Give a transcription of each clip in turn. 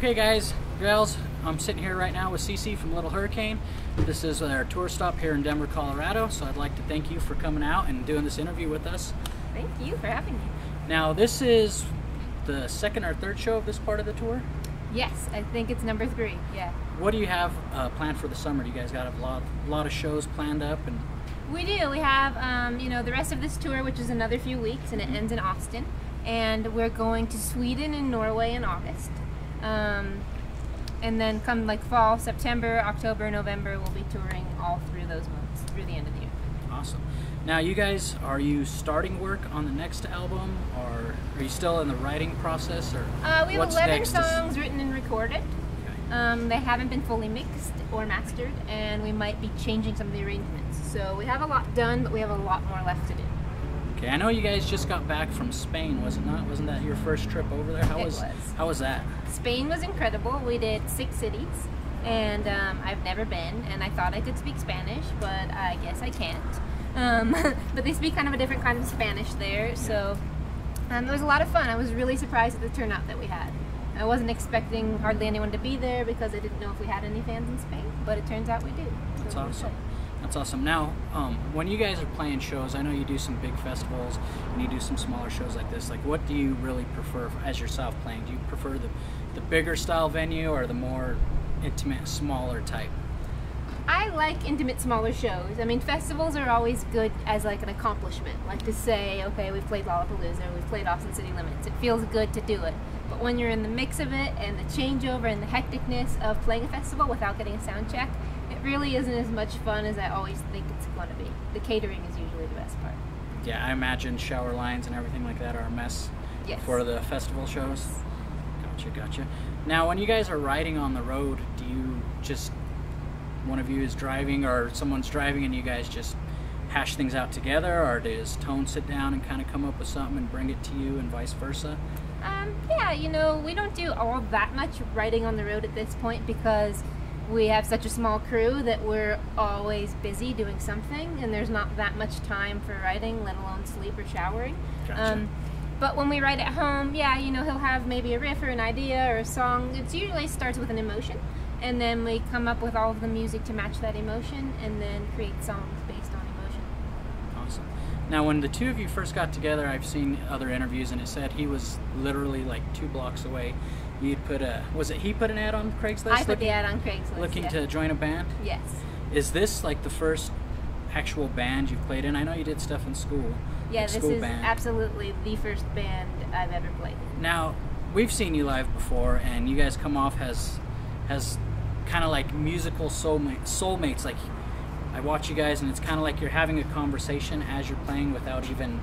Okay guys, gals, I'm sitting here right now with Cece from Little Hurricane. This is our tour stop here in Denver, Colorado, so I'd like to thank you for coming out and doing this interview with us. Thank you for having me. Now this is the second or third show of this part of the tour? Yes, I think it's number 3, yeah. What do you have planned for the summer? Do you guys got a lot of shows planned up? And We do. We have, the rest of this tour, which is another few weeks, and it ends in Austin. And we're going to Sweden and Norway in August. And then come like fall, September, October, November, we'll be touring all through those months, through the end of the year. Awesome. Now you guys, are you starting work on the next album, or are you still in the writing process, or we have 11 songs written and recorded. Okay. They haven't been fully mixed or mastered, and we might be changing some of the arrangements. So we have a lot done, but we have a lot more left to do. Okay, I know you guys just got back from Spain, was it not? Wasn't that your first trip over there? How was that? Spain was incredible. We did 6 cities, and I've never been, and I thought I could speak Spanish, but I guess I can't. But they speak kind of a different kind of Spanish there, so it was a lot of fun. I was really surprised at the turnout that we had. I wasn't expecting hardly anyone to be there because I didn't know if we had any fans in Spain, but it turns out we do. That's awesome. That's awesome. Now, when you guys are playing shows, I know you do some big festivals and you do some smaller shows like this. Like, what do you really prefer as yourself playing? Do you prefer the bigger style venue or the more intimate, smaller type? I like intimate, smaller shows. I mean, festivals are always good as like an accomplishment. Like to say, okay, we've played Lollapalooza, we've played Austin City Limits. It feels good to do it. But when you're in the mix of it and the changeover and the hecticness of playing a festival without getting a sound check, it really isn't as much fun as I always think it's going to be. The catering is usually the best part. Yeah, I imagine shower lines and everything like that are a mess for the festival shows. Gotcha. Now, when you guys are riding on the road, do you just, one of you is driving or someone's driving and you guys just hash things out together, or does Tone sit down and kind of come up with something and bring it to you and vice versa? Yeah, we don't do all that much riding on the road at this point because we have such a small crew that we're always busy doing something, and there's not that much time for writing, let alone sleep or showering. Gotcha. But when we write at home, yeah, he'll have maybe a riff or an idea or a song. It usually starts with an emotion, and then we come up with all of the music to match that emotion, and then create songs based on emotion. Awesome. Now, when the two of you first got together, I've seen other interviews, and it said he was literally like 2 blocks away. You'd put he put an ad on Craigslist? I put the ad on Craigslist. Looking to join a band? Yes. Is this like the first actual band you've played in? I know you did stuff in school. Yeah, this is absolutely the first band I've ever played. Now, we've seen you live before, and you guys come off as kind of like musical soulmates. Like, I watch you guys, and it's kind of like you're having a conversation as you're playing without even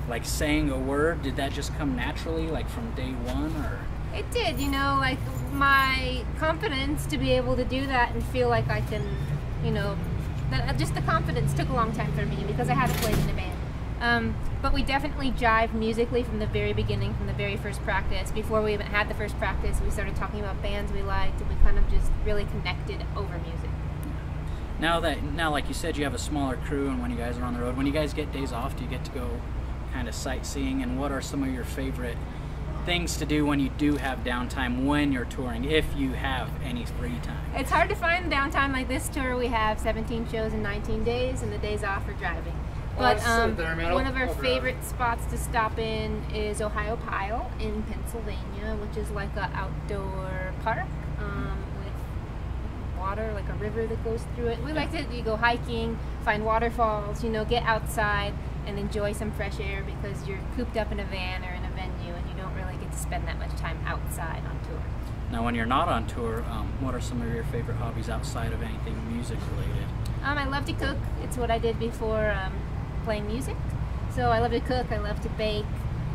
like saying a word. Did that just come naturally, like from day one, or? It did, like my confidence to be able to do that and feel like I can, just the confidence took a long time for me because I hadn't played in a band. But we definitely jived musically from the very beginning, from the very first practice. Before we even had the first practice, we started talking about bands we liked, and we kind of just really connected over music. Now, like you said, you have a smaller crew, and when you guys are on the road, when you guys get days off, do you get to go kind of sightseeing, and what are some of your favorite things to do when you do have downtime when you're touring, if you have any free time? It's hard to find downtime. Like this tour, we have 17 shows in 19 days, and the days off are driving. But one of our favorite spots to stop in is Ohio Pile in Pennsylvania, which is like an outdoor park with water, like a river that goes through it. We like to go hiking, find waterfalls, get outside and enjoy some fresh air because you're cooped up in a van or in a venue and you don't really get to spend that much time outside on tour. Now, when you're not on tour, what are some of your favorite hobbies outside of anything music related? I love to cook. It's what I did before playing music. So I love to cook, I love to bake,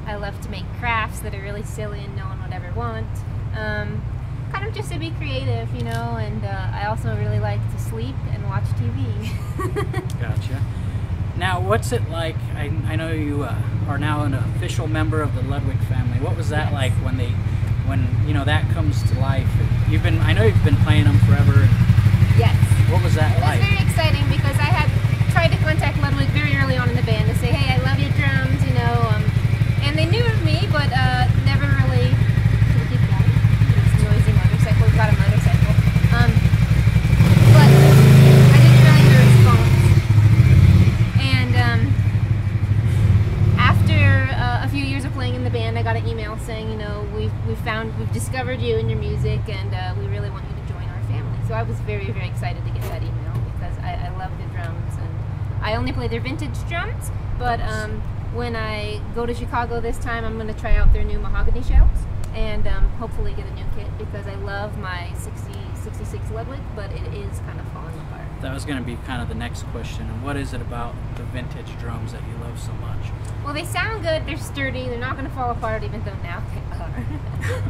I love to make crafts that are really silly and no one would ever want. Kind of just to be creative, and I also really like to sleep and watch TV. Gotcha. Now, what's it like? I know you are now an official member of the Ludwig family. What was that like when that comes to life? I know you've been playing them forever. Yes. What was that like? It was very exciting because I had tried to contact Ludwig very early on in the band to say, hey, I love your drums, and they knew of me, but never really. Can we keep going? It's noisy. the band, I got an email saying, you know, we've discovered you and your music, and we really want you to join our family. So I was very, very excited to get that email because I love the drums, and I only play their vintage drums. But when I go to Chicago this time, I'm going to try out their new mahogany shells and hopefully get a new kit because I love my 66 Ludwig, but it is kind of falling apart. That was going to be kind of the next question. And what is it about the vintage drums that you love so much? Well, they sound good, they're sturdy, they're not going to fall apart even though now they are.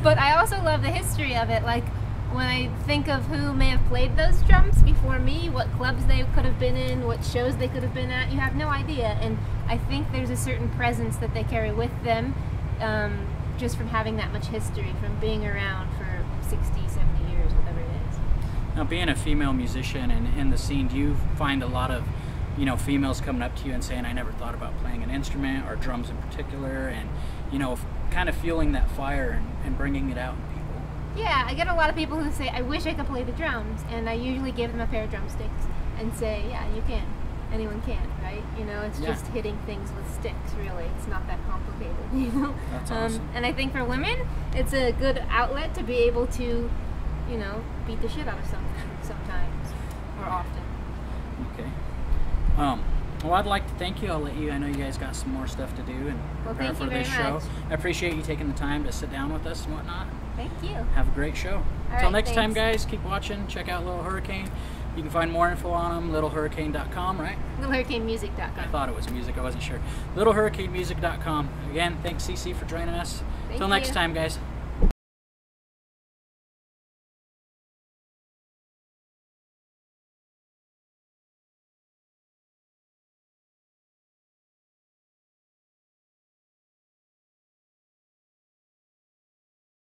But I also love the history of it. Like, when I think of who may have played those drums before me, what clubs they could have been in, what shows they could have been at, you have no idea. And I think there's a certain presence that they carry with them just from having that much history, from being around for 60, 70 years, whatever it is. Now, being a female musician and in the scene, do you find a lot of, you know, females coming up to you and saying, I never thought about playing an instrument, or drums in particular, and, you know, kind of fueling that fire and bringing it out in people? Yeah, I get a lot of people who say, I wish I could play the drums, and I usually give them a pair of drumsticks and say, yeah, you can. Anyone can, right? You know, it's just hitting things with sticks, really. It's not that complicated, you know? That's awesome. And I think for women, it's a good outlet to be able to, you know, beat the shit out of something sometimes, or often. Okay. Well, I'd like to thank you. I'll let you, I know you guys got some more stuff to do and prepare for this show. I appreciate you taking the time to sit down with us and whatnot. Thank you. Have a great show. Until next time, guys, keep watching. Check out Little Hurricane. You can find more info on them, littlehurricane.com, right? littlehurricanemusic.com. I thought it was music. I wasn't sure. littlehurricanemusic.com. Again, thanks, CC, for joining us. Until next time, guys.